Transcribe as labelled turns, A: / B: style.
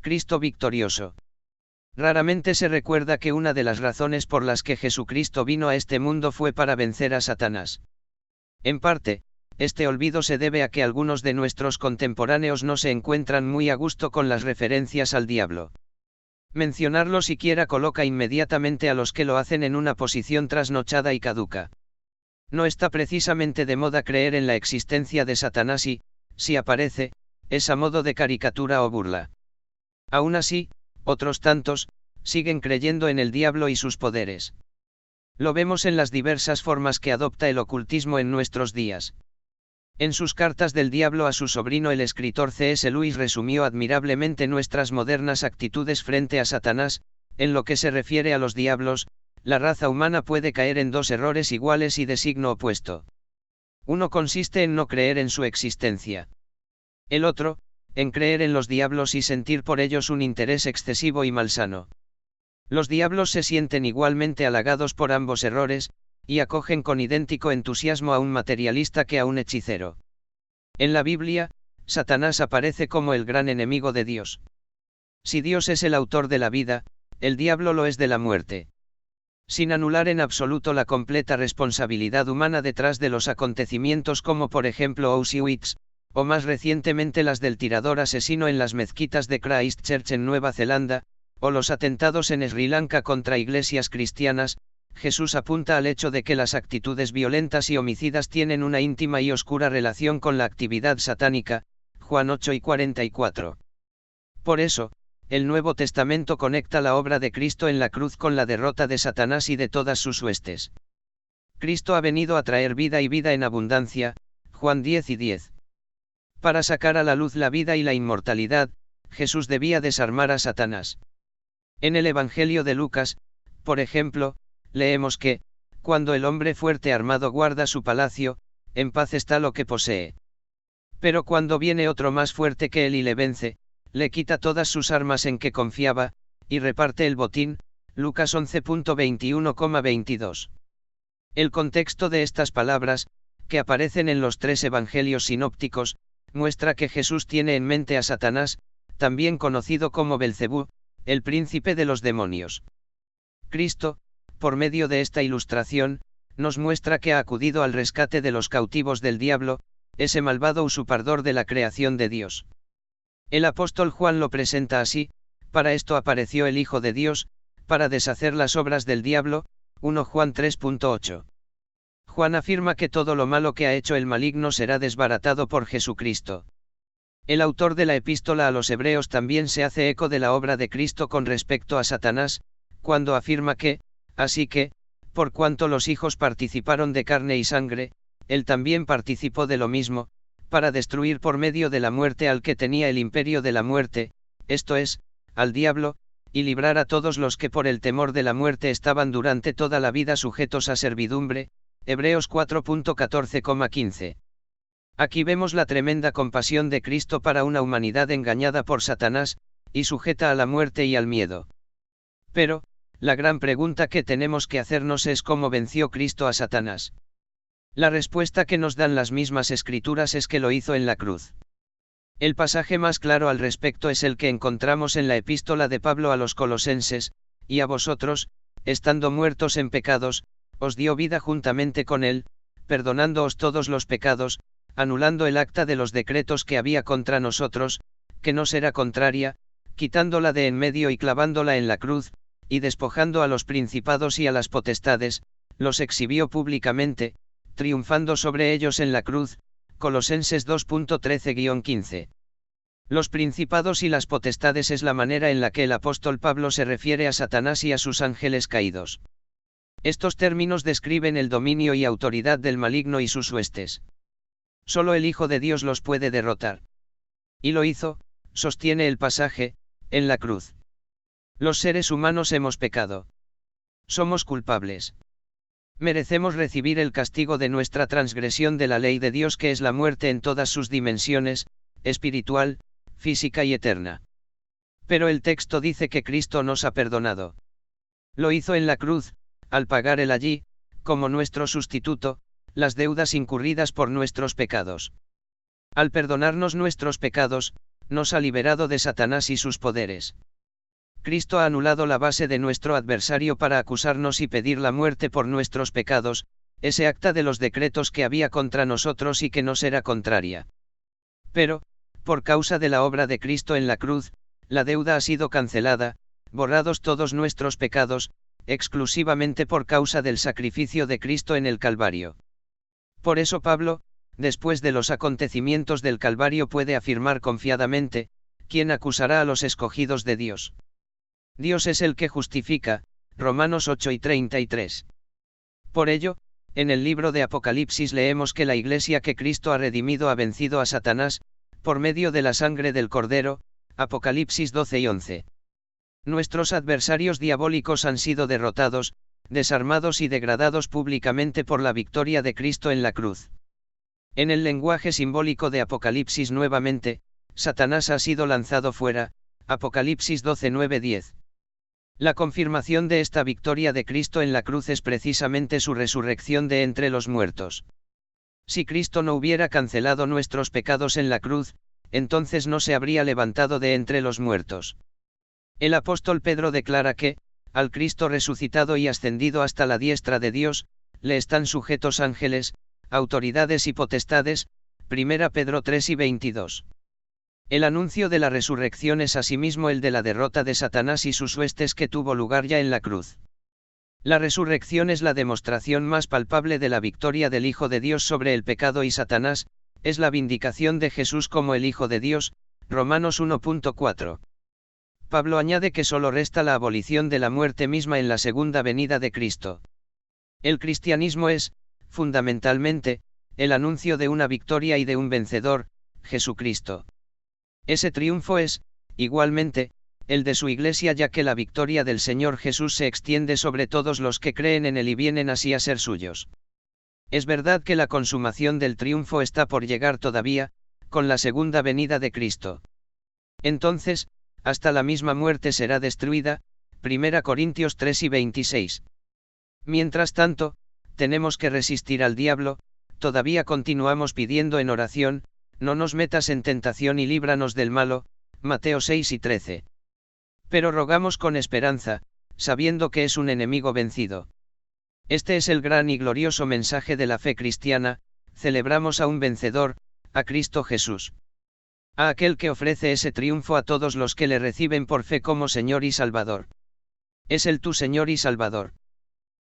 A: Cristo victorioso. Raramente se recuerda que una de las razones por las que Jesucristo vino a este mundo fue para vencer a Satanás. En parte, este olvido se debe a que algunos de nuestros contemporáneos no se encuentran muy a gusto con las referencias al diablo. Mencionarlo siquiera coloca inmediatamente a los que lo hacen en una posición trasnochada y caduca. No está precisamente de moda creer en la existencia de Satanás y, si aparece, es a modo de caricatura o burla. Aún así, otros tantos, siguen creyendo en el diablo y sus poderes. Lo vemos en las diversas formas que adopta el ocultismo en nuestros días. En sus cartas del diablo a su sobrino el escritor C.S. Lewis resumió admirablemente nuestras modernas actitudes frente a Satanás. En lo que se refiere a los diablos, la raza humana puede caer en dos errores iguales y de signo opuesto. Uno consiste en no creer en su existencia. El otro, en creer en los diablos y sentir por ellos un interés excesivo y malsano. Los diablos se sienten igualmente halagados por ambos errores, y acogen con idéntico entusiasmo a un materialista que a un hechicero. En la Biblia, Satanás aparece como el gran enemigo de Dios. Si Dios es el autor de la vida, el diablo lo es de la muerte. Sin anular en absoluto la completa responsabilidad humana detrás de los acontecimientos como por ejemplo Auschwitz, o más recientemente las del tirador asesino en las mezquitas de Christchurch en Nueva Zelanda, o los atentados en Sri Lanka contra iglesias cristianas, Jesús apunta al hecho de que las actitudes violentas y homicidas tienen una íntima y oscura relación con la actividad satánica, Juan 8:44. Por eso, el Nuevo Testamento conecta la obra de Cristo en la cruz con la derrota de Satanás y de todas sus huestes. Cristo ha venido a traer vida y vida en abundancia, Juan 10:10. Para sacar a la luz la vida y la inmortalidad, Jesús debía desarmar a Satanás. En el Evangelio de Lucas, por ejemplo, leemos que, cuando el hombre fuerte armado guarda su palacio, en paz está lo que posee. Pero cuando viene otro más fuerte que él y le vence, le quita todas sus armas en que confiaba, y reparte el botín, Lucas 11.21,22. El contexto de estas palabras, que aparecen en los tres evangelios sinópticos, muestra que Jesús tiene en mente a Satanás, también conocido como Belcebú, el príncipe de los demonios. Cristo, por medio de esta ilustración, nos muestra que ha acudido al rescate de los cautivos del diablo, ese malvado usurpador de la creación de Dios. El apóstol Juan lo presenta así: para esto apareció el Hijo de Dios, para deshacer las obras del diablo, 1 Juan 3.8. Juan afirma que todo lo malo que ha hecho el maligno será desbaratado por Jesucristo. El autor de la epístola a los Hebreos también se hace eco de la obra de Cristo con respecto a Satanás, cuando afirma que, así que, por cuanto los hijos participaron de carne y sangre, él también participó de lo mismo, para destruir por medio de la muerte al que tenía el imperio de la muerte, esto es, al diablo, y librar a todos los que por el temor de la muerte estaban durante toda la vida sujetos a servidumbre, Hebreos 4.14,15. Aquí vemos la tremenda compasión de Cristo para una humanidad engañada por Satanás, y sujeta a la muerte y al miedo. Pero, la gran pregunta que tenemos que hacernos es cómo venció Cristo a Satanás. La respuesta que nos dan las mismas escrituras es que lo hizo en la cruz. El pasaje más claro al respecto es el que encontramos en la epístola de Pablo a los Colosenses: y a vosotros, estando muertos en pecados, os dio vida juntamente con él, perdonándoos todos los pecados, anulando el acta de los decretos que había contra nosotros, que nos era contraria, quitándola de en medio y clavándola en la cruz, y despojando a los principados y a las potestades, los exhibió públicamente, triunfando sobre ellos en la cruz, Colosenses 2.13-15. Los principados y las potestades es la manera en la que el apóstol Pablo se refiere a Satanás y a sus ángeles caídos. Estos términos describen el dominio y autoridad del maligno y sus huestes. Solo el Hijo de Dios los puede derrotar. Y lo hizo, sostiene el pasaje, en la cruz. Los seres humanos hemos pecado. Somos culpables. Merecemos recibir el castigo de nuestra transgresión de la ley de Dios, que es la muerte en todas sus dimensiones, espiritual, física y eterna. Pero el texto dice que Cristo nos ha perdonado. Lo hizo en la cruz, al pagar él allí, como nuestro sustituto, las deudas incurridas por nuestros pecados. Al perdonarnos nuestros pecados, nos ha liberado de Satanás y sus poderes. Cristo ha anulado la base de nuestro adversario para acusarnos y pedir la muerte por nuestros pecados, ese acta de los decretos que había contra nosotros y que nos era contraria. Pero, por causa de la obra de Cristo en la cruz, la deuda ha sido cancelada, borrados todos nuestros pecados, exclusivamente por causa del sacrificio de Cristo en el Calvario. Por eso Pablo, después de los acontecimientos del Calvario, puede afirmar confiadamente: ¿quién acusará a los escogidos de Dios? Dios es el que justifica, Romanos 8:33. Por ello, en el libro de Apocalipsis leemos que la iglesia que Cristo ha redimido ha vencido a Satanás, por medio de la sangre del Cordero, Apocalipsis 12:11. Nuestros adversarios diabólicos han sido derrotados, desarmados y degradados públicamente por la victoria de Cristo en la cruz. En el lenguaje simbólico de Apocalipsis nuevamente, Satanás ha sido lanzado fuera, Apocalipsis 12:9-10. La confirmación de esta victoria de Cristo en la cruz es precisamente su resurrección de entre los muertos. Si Cristo no hubiera cancelado nuestros pecados en la cruz, entonces no se habría levantado de entre los muertos. El apóstol Pedro declara que, al Cristo resucitado y ascendido hasta la diestra de Dios, le están sujetos ángeles, autoridades y potestades, 1 Pedro 3:22. El anuncio de la resurrección es asimismo el de la derrota de Satanás y sus huestes que tuvo lugar ya en la cruz. La resurrección es la demostración más palpable de la victoria del Hijo de Dios sobre el pecado y Satanás, es la vindicación de Jesús como el Hijo de Dios, Romanos 1:4. Pablo añade que solo resta la abolición de la muerte misma en la segunda venida de Cristo. El cristianismo es, fundamentalmente, el anuncio de una victoria y de un vencedor, Jesucristo. Ese triunfo es, igualmente, el de su Iglesia, ya que la victoria del Señor Jesús se extiende sobre todos los que creen en Él y vienen así a ser suyos. Es verdad que la consumación del triunfo está por llegar todavía, con la segunda venida de Cristo. Entonces, hasta la misma muerte será destruida, 1 Corintios 3:26. Mientras tanto, tenemos que resistir al diablo, todavía continuamos pidiendo en oración: no nos metas en tentación y líbranos del malo, Mateo 6:13. Pero rogamos con esperanza, sabiendo que es un enemigo vencido. Este es el gran y glorioso mensaje de la fe cristiana: celebramos a un vencedor, a Cristo Jesús. A aquel que ofrece ese triunfo a todos los que le reciben por fe como Señor y Salvador. Es Él tu Señor y Salvador.